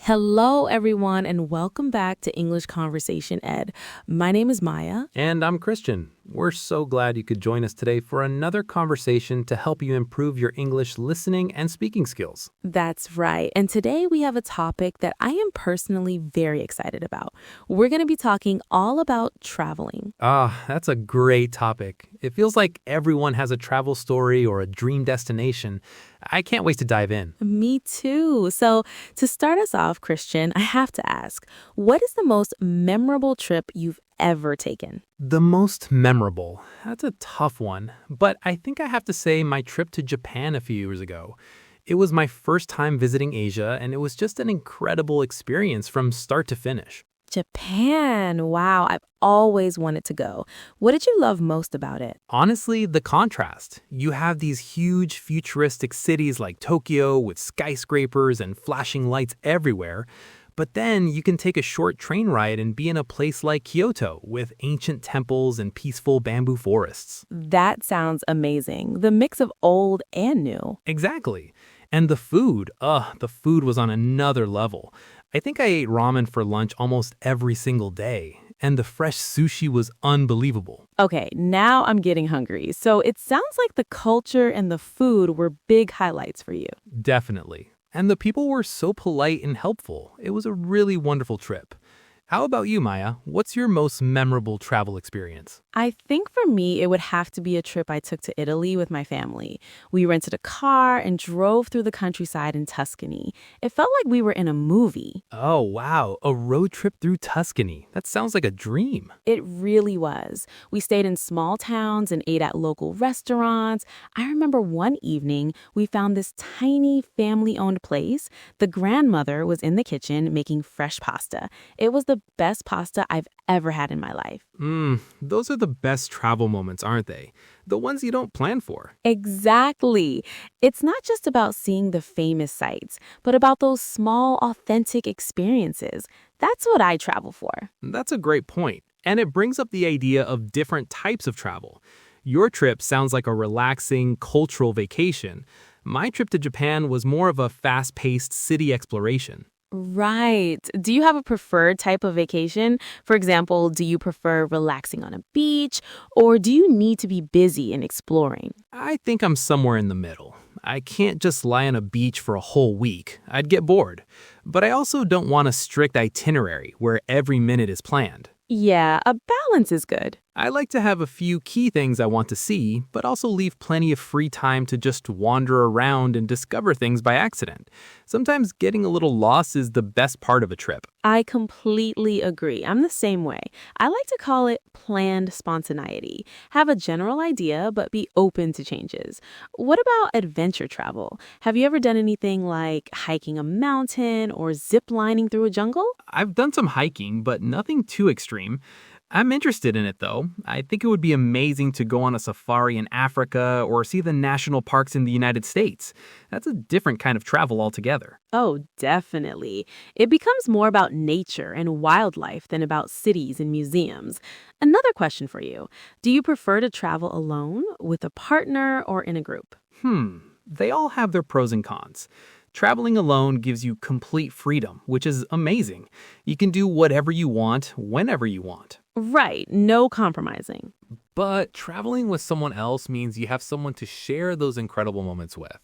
Hello, everyone, and welcome back to English Conversation Ed. My name is Maya. And I'm Christian. We're so glad you could join us today for another conversation to help you improve your English listening and speaking skills. That's right. And today we have a topic that I am personally very excited about. We're going to be talking all about traveling. That's a great topic. It feels like everyone has a travel story or a dream destination. I can't wait to dive in. Me too. So to start us off, Christian, I have to ask, what is the most memorable trip you've ever taken? The most memorable. That's a tough one. But I think I have to say my trip to Japan a few years ago. It was my first time visiting Asia, and it was just an incredible experience from start to finish. Japan. Wow, I've always wanted to go. What did you love most about it? Honestly, the contrast. You have these huge futuristic cities like Tokyo with skyscrapers and flashing lights everywhere. But then you can take a short train ride and be in a place like Kyoto with ancient temples and peaceful bamboo forests. That sounds amazing. The mix of old and new. Exactly. And the food was on another level. I think I ate ramen for lunch almost every single day, and the fresh sushi was unbelievable. Okay, now I'm getting hungry. So it sounds like the culture and the food were big highlights for you. Definitely. And the people were so polite and helpful. It was a really wonderful trip. How about you, Maya? What's your most memorable travel experience? I think for me, it would have to be a trip I took to Italy with my family. We rented a car and drove through the countryside in Tuscany. It felt like we were in a movie. Oh, wow. A road trip through Tuscany. That sounds like a dream. It really was. We stayed in small towns and ate at local restaurants. I remember one evening, we found this tiny family-owned place. The grandmother was in the kitchen making fresh pasta. It was the best pasta I've ever had in my life. Those are the best travel moments, aren't they? The ones you don't plan for. Exactly. It's not just about seeing the famous sights, but about those small, authentic experiences. That's what I travel for. That's a great point. And it brings up the idea of different types of travel. Your trip sounds like a relaxing, cultural vacation. My trip to Japan was more of a fast-paced city exploration. Right. Do you have a preferred type of vacation? For example, do you prefer relaxing on a beach, or do you need to be busy and exploring? I think I'm somewhere in the middle. I can't just lie on a beach for a whole week. I'd get bored. But I also don't want a strict itinerary where every minute is planned. Yeah, a balance is good. I like to have a few key things I want to see, but also leave plenty of free time to just wander around and discover things by accident. Sometimes getting a little lost is the best part of a trip. I completely agree. I'm the same way. I like to call it planned spontaneity. Have a general idea, but be open to changes. What about adventure travel? Have you ever done anything like hiking a mountain or zip lining through a jungle? I've done some hiking, but nothing too extreme. I'm interested in it, though. I think it would be amazing to go on a safari in Africa or see the national parks in the United States. That's a different kind of travel altogether. Oh, definitely. It becomes more about nature and wildlife than about cities and museums. Another question for you. Do you prefer to travel alone, with a partner, or in a group? They all have their pros and cons. Traveling alone gives you complete freedom, which is amazing. You can do whatever you want, whenever you want. Right, no compromising. But traveling with someone else means you have someone to share those incredible moments with.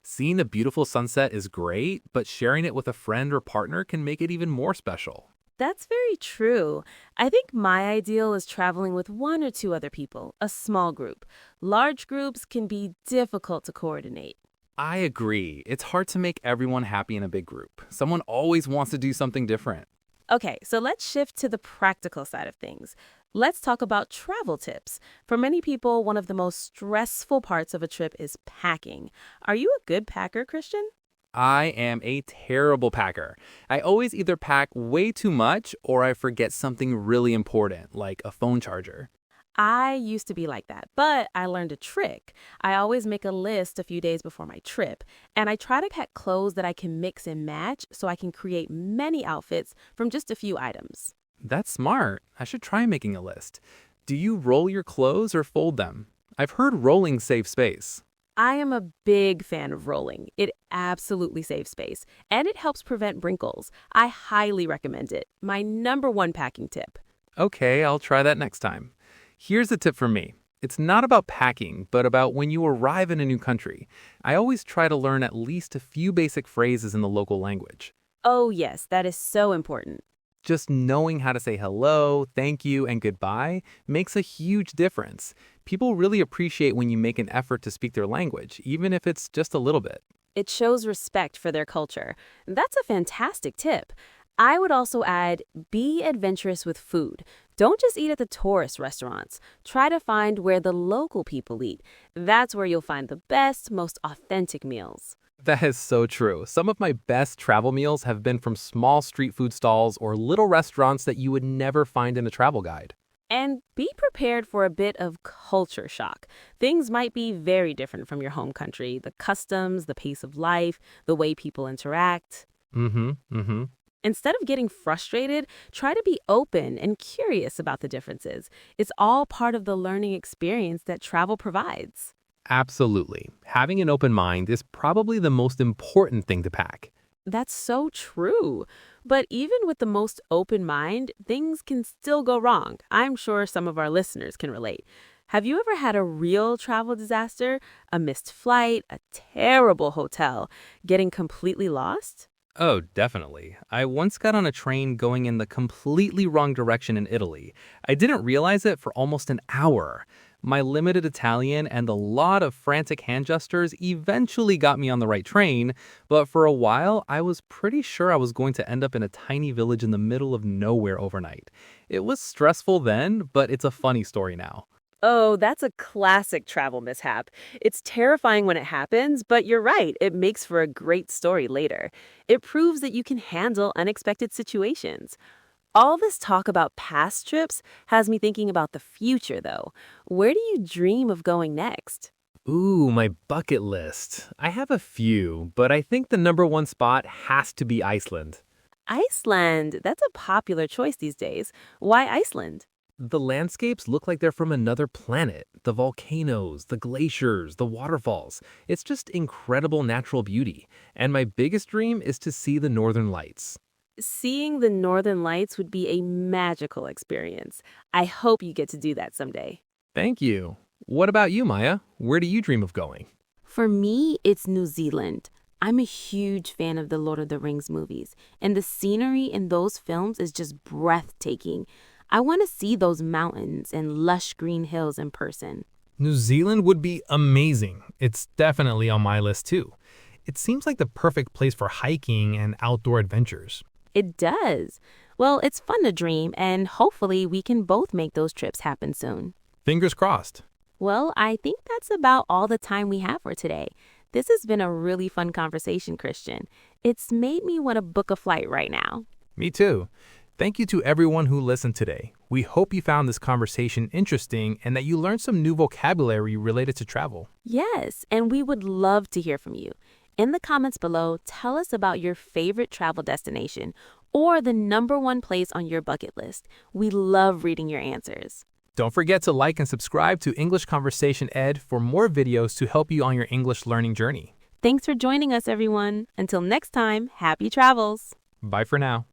Seeing a beautiful sunset is great, but sharing it with a friend or partner can make it even more special. That's very true. I think my ideal is traveling with one or two other people, a small group. Large groups can be difficult to coordinate. I agree. It's hard to make everyone happy in a big group. Someone always wants to do something different. Okay, so let's shift to the practical side of things. Let's talk about travel tips. For many people, one of the most stressful parts of a trip is packing. Are you a good packer, Christian? I am a terrible packer. I always either pack way too much or I forget something really important, like a phone charger. I used to be like that, but I learned a trick. I always make a list a few days before my trip, and I try to pack clothes that I can mix and match so I can create many outfits from just a few items. That's smart. I should try making a list. Do you roll your clothes or fold them? I've heard rolling saves space. I am a big fan of rolling. It absolutely saves space, and it helps prevent wrinkles. I highly recommend it. My number one packing tip. Okay, I'll try that next time. Here's a tip from me. It's not about packing, but about when you arrive in a new country. I always try to learn at least a few basic phrases in the local language. Oh, yes, that is so important. Just knowing how to say hello, thank you, and goodbye makes a huge difference. People really appreciate when you make an effort to speak their language, even if it's just a little bit. It shows respect for their culture. That's a fantastic tip. I would also add be adventurous with food. Don't just eat at the tourist restaurants. Try to find where the local people eat. That's where you'll find the best, most authentic meals. That is so true. Some of my best travel meals have been from small street food stalls or little restaurants that you would never find in a travel guide. And be prepared for a bit of culture shock. Things might be very different from your home country, the customs, the pace of life, the way people interact. Mm-hmm. Instead of getting frustrated, try to be open and curious about the differences. It's all part of the learning experience that travel provides. Absolutely. Having an open mind is probably the most important thing to pack. That's so true. But even with the most open mind, things can still go wrong. I'm sure some of our listeners can relate. Have you ever had a real travel disaster? A missed flight, a terrible hotel, getting completely lost? Oh, definitely. I once got on a train going in the completely wrong direction in Italy. I didn't realize it for almost an hour. My limited Italian and a lot of frantic hand gestures eventually got me on the right train, but for a while, I was pretty sure I was going to end up in a tiny village in the middle of nowhere overnight. It was stressful then, but it's a funny story now. Oh, that's a classic travel mishap. It's terrifying when it happens, but you're right, it makes for a great story later. It proves that you can handle unexpected situations. All this talk about past trips has me thinking about the future, though. Where do you dream of going next? Ooh, my bucket list. I have a few, but I think the number one spot has to be Iceland. Iceland. That's a popular choice these days. Why Iceland? The landscapes look like they're from another planet. The volcanoes, the glaciers, the waterfalls. It's just incredible natural beauty. And my biggest dream is to see the northern lights. Seeing the northern lights would be a magical experience. I hope you get to do that someday. Thank you. What about you, Maya? Where do you dream of going? For me, it's New Zealand. I'm a huge fan of the Lord of the Rings movies, and the scenery in those films is just breathtaking. I want to see those mountains and lush green hills in person. New Zealand would be amazing. It's definitely on my list too. It seems like the perfect place for hiking and outdoor adventures. It does. Well, it's fun to dream, and hopefully we can both make those trips happen soon. Fingers crossed. Well, I think that's about all the time we have for today. This has been a really fun conversation, Christian. It's made me want to book a flight right now. Me too. Thank you to everyone who listened today. We hope you found this conversation interesting and that you learned some new vocabulary related to travel. Yes, and we would love to hear from you. In the comments below, tell us about your favorite travel destination or the number one place on your bucket list. We love reading your answers. Don't forget to like and subscribe to English Conversation Ed for more videos to help you on your English learning journey. Thanks for joining us, everyone. Until next time, happy travels. Bye for now.